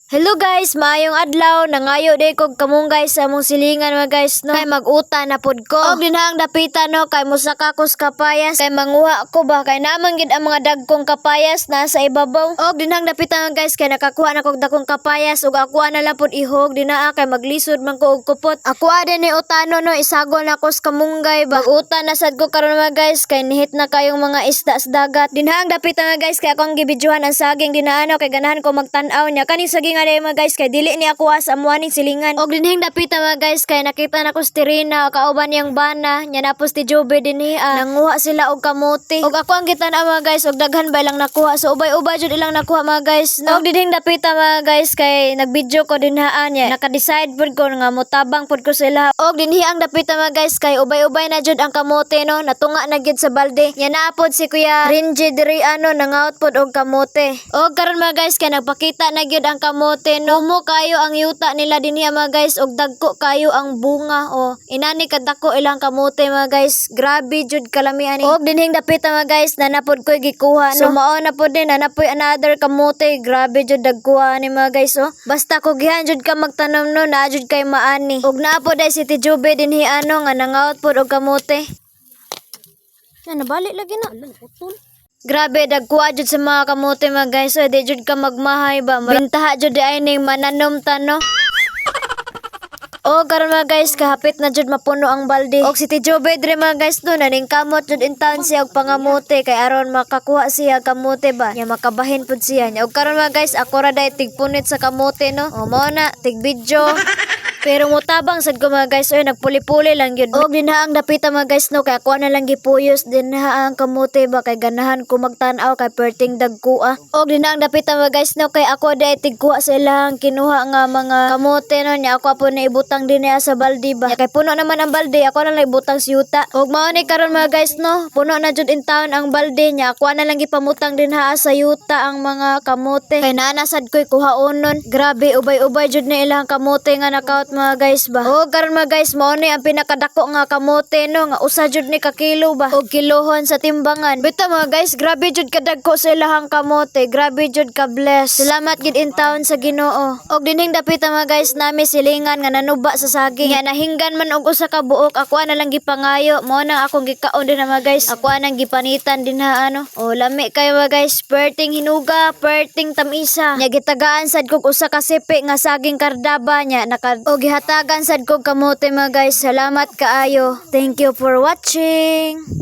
Hello guys, maayong adlaw. Nangayo day kog kamunggay sa among silingan mga guys no. Kay mag-uta na pod ko. Og dinhang dapita no kay musaka ko sa kapayas kay manguha ko ba kay naman gid ang mga dagkong kapayas nasa ibabaw. Og dinhang dapita mga guys kay nakakuha na kog dagkong kapayas ug ako na lang pod ihog dinaa kay maglisod man ko og kupot. Ako din ni utano no isagon ako sa kamunggay ba. Mag-uta na sad ko karon mga guys kay nihit na kayong mga isda sa dagat. Dinhang dapita mga guys kay akong gibidyohan ang saging dinaano kay ganahan ko magtan-aw niya kani saging nga mga guys kay dili ni ako sa amuaning silingan. Og dinhing dapita mga guys kay nakita na ko si Tirina kauban niyang bana nya napos ti Jobe dinhi nanguha sila og kamote. Og ako ang gitan-aw mga guys og daghan ba lang nakuha so ubay-ubay jud ilang nakuha mga guys no? Og dinhing dapita mga guys kay nagbidyo ko dinhaan niya naka-decide pud ko nga motabang pud ko sila. Og dinhi ang dapita mga guys kay ubay-ubay na jud ang kamote no natunga na gid sa balde nya naapod si Kuya Rinji diri nangaut pod og kamote. Og karon mga guys kay nagpakita na gyud ang kamote no umo kayo ang yuta nila dinhi mga guys og dagko kayo ang bunga inani kadako ilang kamote mga guys grabe jud kalami ani. Og dinhing dapita mga guys nanapod ko gikuha no so mao na pod din nanapoy another kamote grabe jud dagkuha ni mga guys basta ko gihan jud ka magtanom no na jud kay maani. Og naapod ay si Tijobe dinhi nga nangaut pod og kamote. Nabalik lagi na. Grabe dagkuha jud sa mga kamote mga guys di jud ka magmahay ba bintaha jud di ay ning mananom tano. O karon mga guys kahapit na jud mapuno ang balde. Og si Tijobe dre mga guys no naning kamot jud in town siya og pangamote kay aron makakuha siya kamote ba nya makabahin pud siya nya. Og karon mga guys ako ra day tigpunit sa kamote no mao na tig video. Pero mutabang sad ko mga guys nagpuli-puli lang yun. Og dinhaang dapita mga guys no kay ako na lang gipuyos dinhaang kamote ba kay ganahan ko magtan-aw kay perting dagkuha. Og dinhaang dapita mga guys no kay ako day tigkuha sa ilang kinuha nga mga kamote no nya ako po na ibutang din sa balde ba. Kay puno naman ang balde ako na lang ibutang sa yuta. Og mao ni karon mga guys no puno na jud in town ang balde nya ako na lang gipamutang dinha sa yuta ang mga kamote. Kay naanasad ko'y kuhaonon. Grabe ubay-ubay jud na ilang kamote nga nakaut mga guys ba. O karon mga guys mao ni ang pinakadako nga kamote no nga usa jud ni ka kilo ba og kilohon sa timbangan. Bitaw mga guys grabe jud kadagko sa ilahang kamote grabe jud ka bless. Salamat gid in town sa Ginoo. Og dinhing dapita mga guys nami silingan nga nanuba sa saging nga nahinggan man og usa ka buok ako na lang gipangayo mao nang akong gikaon din mga guys ako nang gipanitan din o lami kayo mga guys perting hinuga perting tamisa nya gitagaan sad kog usa ka sipi nga saging kardaba nya og gihatagan sad kog kamote mga guys. Salamat kaayo. Thank you for watching.